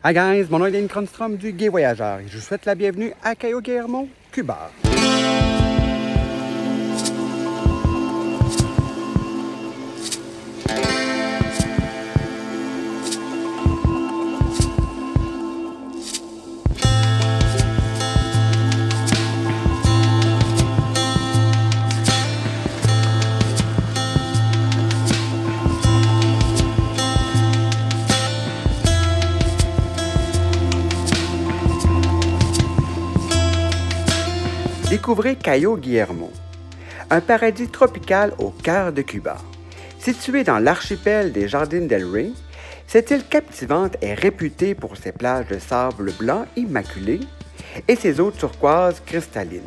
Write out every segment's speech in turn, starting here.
Hi guys, mon nom est Dean Cronstrom du Gué Voyageur et je vous souhaite la bienvenue à Cayo Guillermo, Cuba. Découvrez Cayo Guillermo, un paradis tropical au cœur de Cuba. Situé dans l'archipel des Jardines del Rey, cette île captivante est réputée pour ses plages de sable blanc immaculé et ses eaux turquoises cristallines.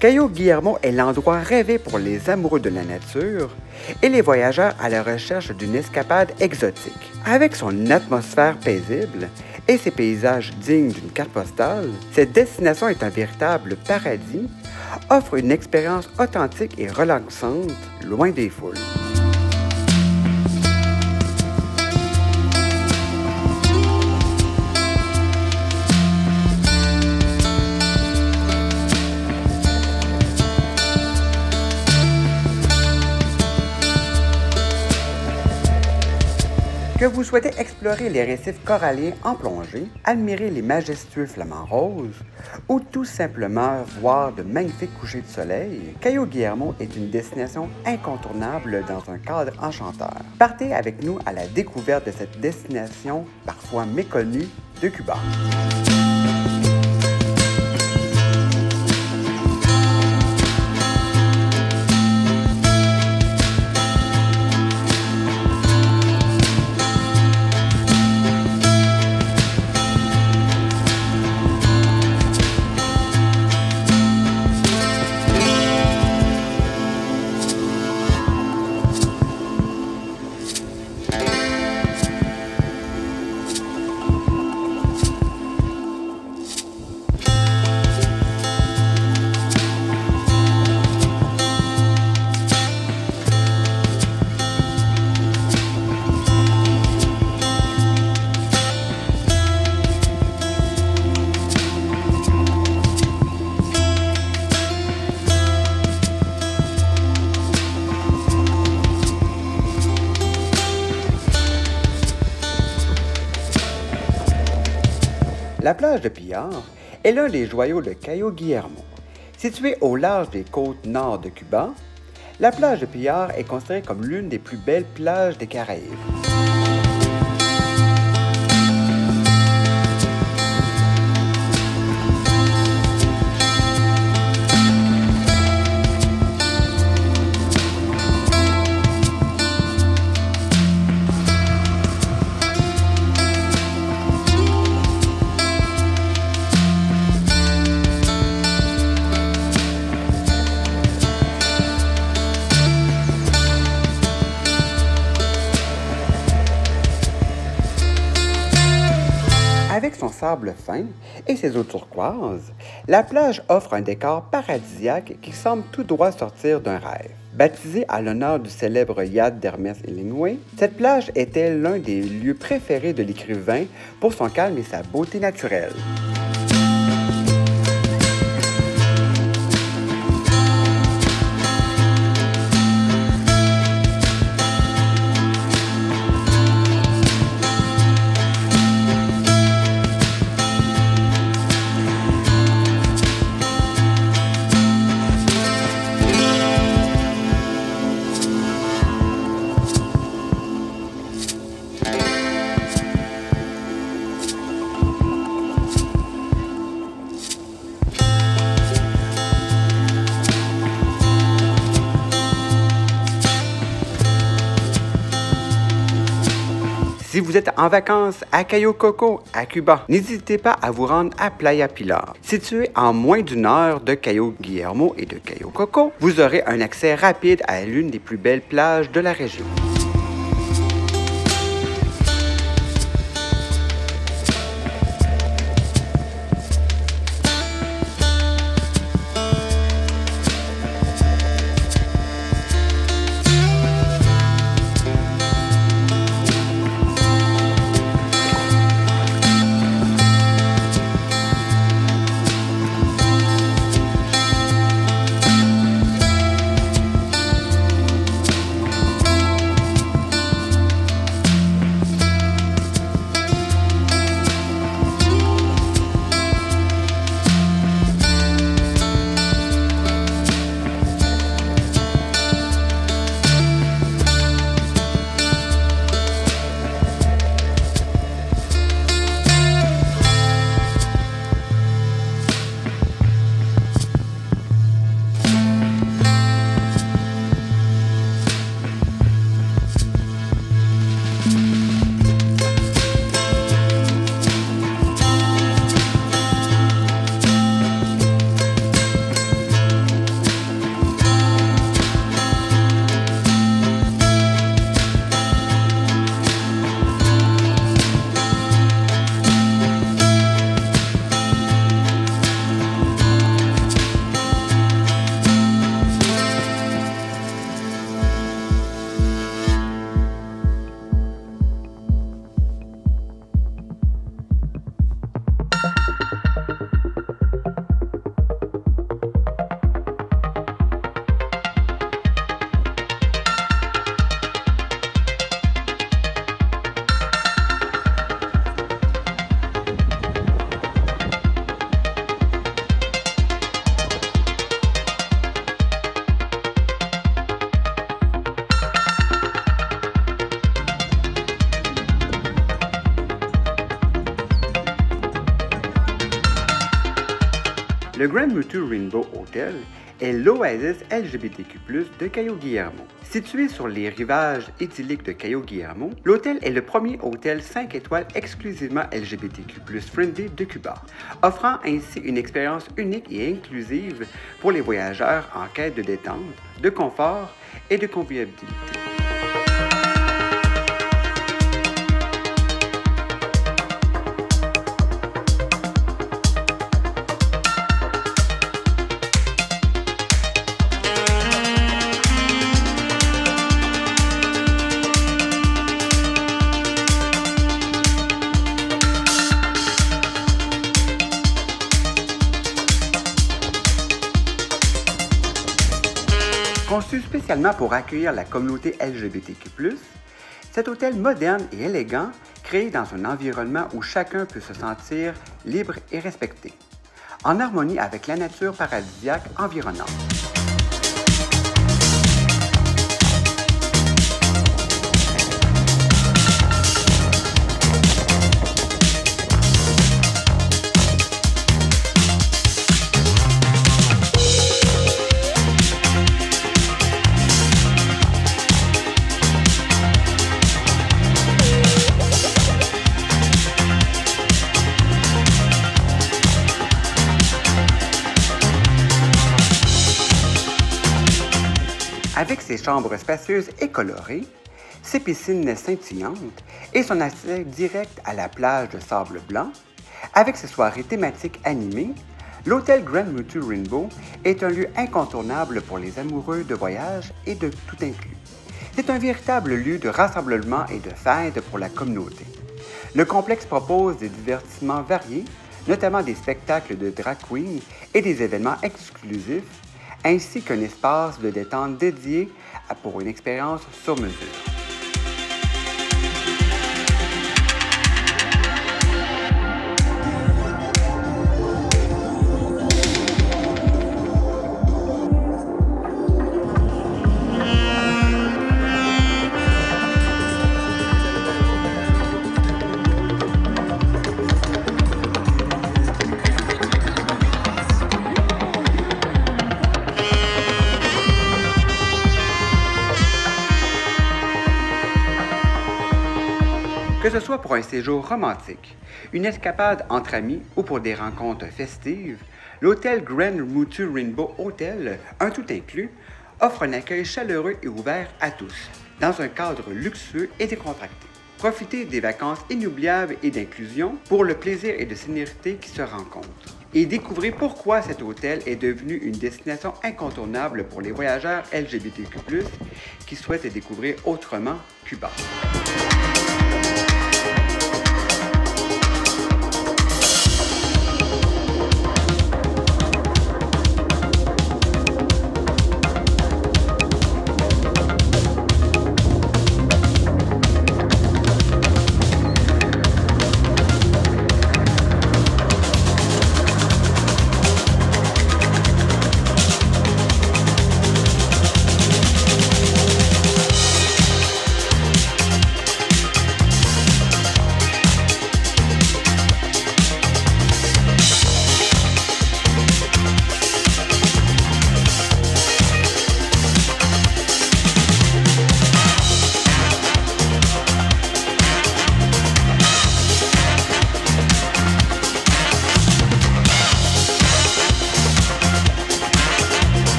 Cayo Guillermo est l'endroit rêvé pour les amoureux de la nature et les voyageurs à la recherche d'une escapade exotique. Avec son atmosphère paisible et ses paysages dignes d'une carte postale, cette destination est un véritable paradis, offre une expérience authentique et relaxante, loin des foules. Que vous souhaitez explorer les récifs coralliens en plongée, admirer les majestueux flamants roses ou tout simplement voir de magnifiques couchers de soleil, Cayo Guillermo est une destination incontournable dans un cadre enchanteur. Partez avec nous à la découverte de cette destination parfois méconnue de Cuba. La plage de Pillar est l'un des joyaux de Cayo Guillermo. Située au large des côtes nord de Cuba, la plage de Pillar est considérée comme l'une des plus belles plages des Caraïbes. Avec son sable fin et ses eaux turquoises, la plage offre un décor paradisiaque qui semble tout droit sortir d'un rêve. Baptisée à l'honneur du célèbre yacht d'Ernest Hemingway, cette plage était l'un des lieux préférés de l'écrivain pour son calme et sa beauté naturelle. Si vous êtes en vacances à Cayo Coco, à Cuba, n'hésitez pas à vous rendre à Playa Pillar. Située en moins d'une heure de Cayo Guillermo et de Cayo Coco, vous aurez un accès rapide à l'une des plus belles plages de la région. Le Grand Mutu Rainbow Hotel est l'oasis LGBTQ+ de Cayo Guillermo. Situé sur les rivages idylliques de Cayo Guillermo, l'hôtel est le premier hôtel 5 étoiles exclusivement LGBTQ+ friendly de Cuba, offrant ainsi une expérience unique et inclusive pour les voyageurs en quête de détente, de confort et de convivialité. Conçu spécialement pour accueillir la communauté LGBTQ+, cet hôtel moderne et élégant, créé dans un environnement où chacun peut se sentir libre et respecté, en harmonie avec la nature paradisiaque environnante. Avec ses chambres spacieuses et colorées, ses piscines scintillantes et son accès direct à la plage de sable blanc, avec ses soirées thématiques animées, l'hôtel Grand Mutu Rainbow est un lieu incontournable pour les amoureux de voyage et de tout inclus. C'est un véritable lieu de rassemblement et de fête pour la communauté. Le complexe propose des divertissements variés, notamment des spectacles de drag queens et des événements exclusifs, ainsi qu'un espace de détente dédié pour une expérience sur mesure. Que ce soit pour un séjour romantique, une escapade entre amis ou pour des rencontres festives, l'hôtel Grand Mutu Rainbow Hotel, un tout inclus, offre un accueil chaleureux et ouvert à tous, dans un cadre luxueux et décontracté. Profitez des vacances inoubliables et d'inclusion pour le plaisir et de sérénité qui se rencontrent. Et découvrez pourquoi cet hôtel est devenu une destination incontournable pour les voyageurs LGBTQ+, qui souhaitent découvrir autrement Cuba.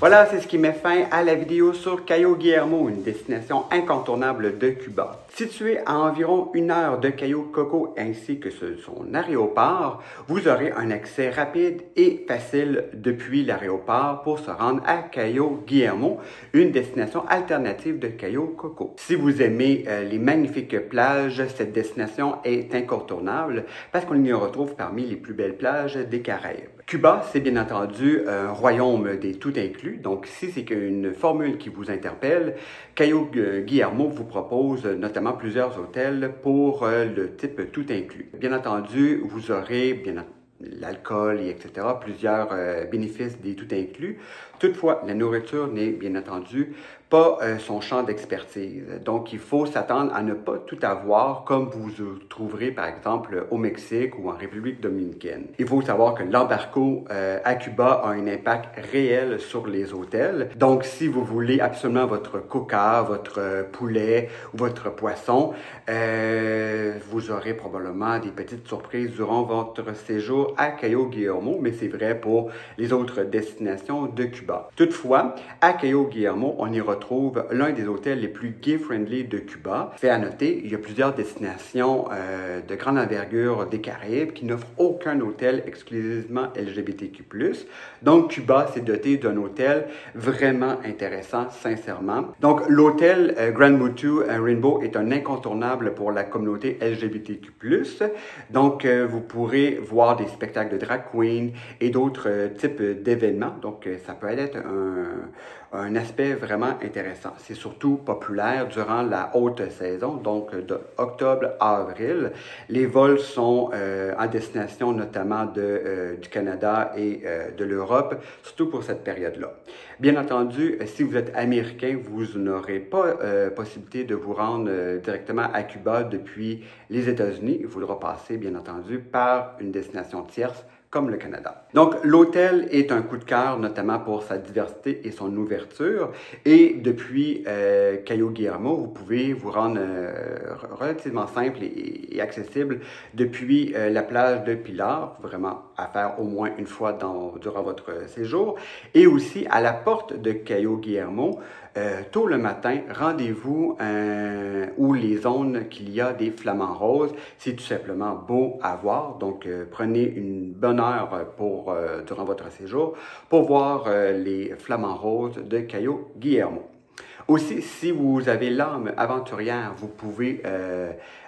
Voilà, c'est ce qui met fin à la vidéo sur Cayo Guillermo, une destination incontournable de Cuba. Situé à environ 1 heure de Cayo Coco ainsi que son aéroport, vous aurez un accès rapide et facile depuis l'aéroport pour se rendre à Cayo Guillermo, une destination alternative de Cayo Coco. Si vous aimez les magnifiques plages, cette destination est incontournable parce qu'on y retrouve parmi les plus belles plages des Caraïbes. Cuba, c'est bien entendu un royaume des tout inclus, donc si c'est une formule qui vous interpelle, Cayo Guillermo vous propose notamment plusieurs hôtels pour le type tout inclus. Bien entendu, vous aurez l'alcool et etc., plusieurs bénéfices des tout inclus. Toutefois, la nourriture n'est bien entendu pas son champ d'expertise. Donc, il faut s'attendre à ne pas tout avoir comme vous trouverez par exemple au Mexique ou en République dominicaine. Il faut savoir que l'embargo à Cuba a un impact réel sur les hôtels. Donc, si vous voulez absolument votre coca, votre poulet ou votre poisson, vous aurez probablement des petites surprises durant votre séjour à Cayo Guillermo, mais c'est vrai pour les autres destinations de Cuba. Toutefois, à Cayo Guillermo, on y retrouve l'un des hôtels les plus gay-friendly de Cuba. Fait à noter, il y a plusieurs destinations de grande envergure des Caraïbes qui n'offrent aucun hôtel exclusivement LGBTQ+. Donc, Cuba s'est doté d'un hôtel vraiment intéressant, sincèrement. Donc, l'hôtel Grand Mutu Rainbow est un incontournable pour la communauté LGBTQ+. Donc, vous pourrez voir des spectacles de drag queen et d'autres types d'événements. Donc, ça peut être un aspect vraiment intéressant. C'est surtout populaire durant la haute saison, donc de octobre à avril. Les vols sont en destination notamment du Canada et de l'Europe, surtout pour cette période-là. Bien entendu, si vous êtes américain, vous n'aurez pas possibilité de vous rendre directement à Cuba depuis les États-Unis. Il faudra passer, bien entendu, par une destination tierce comme le Canada. Donc, l'hôtel est un coup de cœur, notamment pour sa diversité et son ouverture. Et depuis Cayo Guillermo, vous pouvez vous rendre relativement simple et accessible depuis la plage de Pilar, vraiment à faire au moins une fois durant votre séjour. Et aussi à la porte de Cayo Guillermo, tôt le matin, rendez-vous où les zones qu'il y a des flamants roses. C'est tout simplement beau à voir. Donc, prenez une bonne heure durant votre séjour pour voir les flamants roses de Cayo Guillermo. Aussi, si vous avez l'âme aventurière, vous pouvez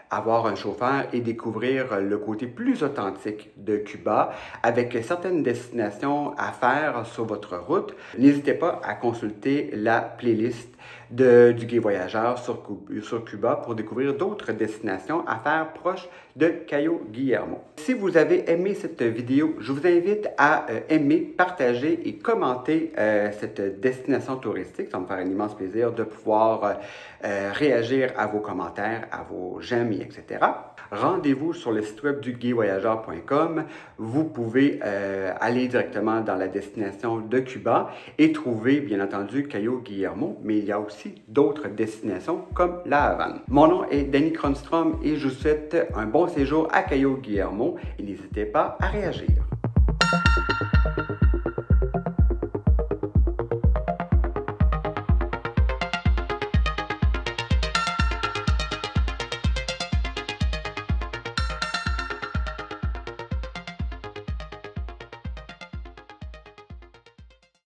avoir un chauffeur et découvrir le côté plus authentique de Cuba avec certaines destinations à faire sur votre route. N'hésitez pas à consulter la playlist du Guide Voyageur sur Cuba pour découvrir d'autres destinations à faire proches de Cayo Guillermo. Si vous avez aimé cette vidéo, je vous invite à aimer, partager et commenter cette destination touristique. Ça va me faire un immense plaisir de pouvoir réagir à vos commentaires, à vos j'aime, etc. Rendez-vous sur le site web du guidevoyageur.com. Vous pouvez aller directement dans la destination de Cuba et trouver, bien entendu, Cayo Guillermo, mais il y a aussi d'autres destinations comme la Havane. Mon nom est Danny Cronstrom et je vous souhaite un bon séjour à Cayo Guillermo et n'hésitez pas à réagir.